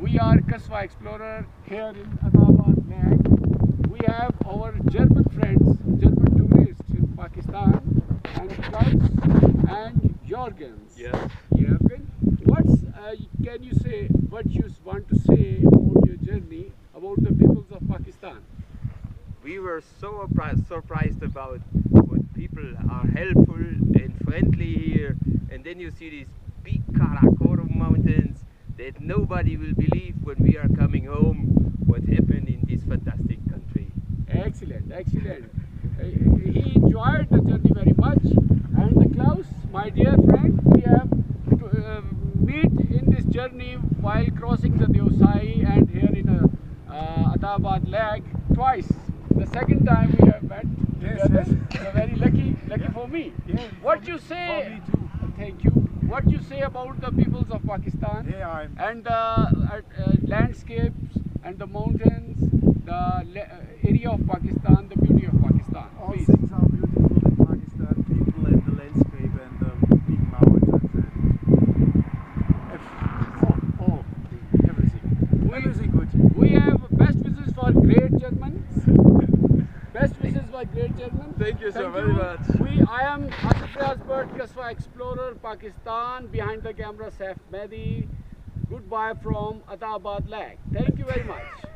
We are Kasva Explorer here in Atabad Lake. We have our German friends, German tourists in Pakistan, and Klaus and Jorgens. Yes. Jürgen, can you say what you want to say about your journey, about the peoples of Pakistan? We were so surprised about what people are helpful and friendly here, and then you see these big Karakorum mountains that nobody will believe when we are coming home what happened in this fantastic country. Excellent, excellent. He enjoyed the journey very much, and Klaus, my dear friend, we have to meet in this journey while crossing the Deosai and here in Atabad Lake twice. The second time we have met together. Yes. So very lucky for me. Yeah, What you say? For me too. Thank you. What you say about the peoples of Pakistan and the landscapes and the mountains, the area of Pakistan, the beauty of Pakistan? All Please. things are beautiful in Pakistan, people and the landscape and the big mountains and Everything. everything good. We have best wishes for great Germans. Best wishes for great Germans. Thank you so Thank very you. much. I am Asif Razbert, Kasva Explorer, Pakistan. Behind the camera, Saif Mehdi. Goodbye from Atabad Lake. Thank you very much.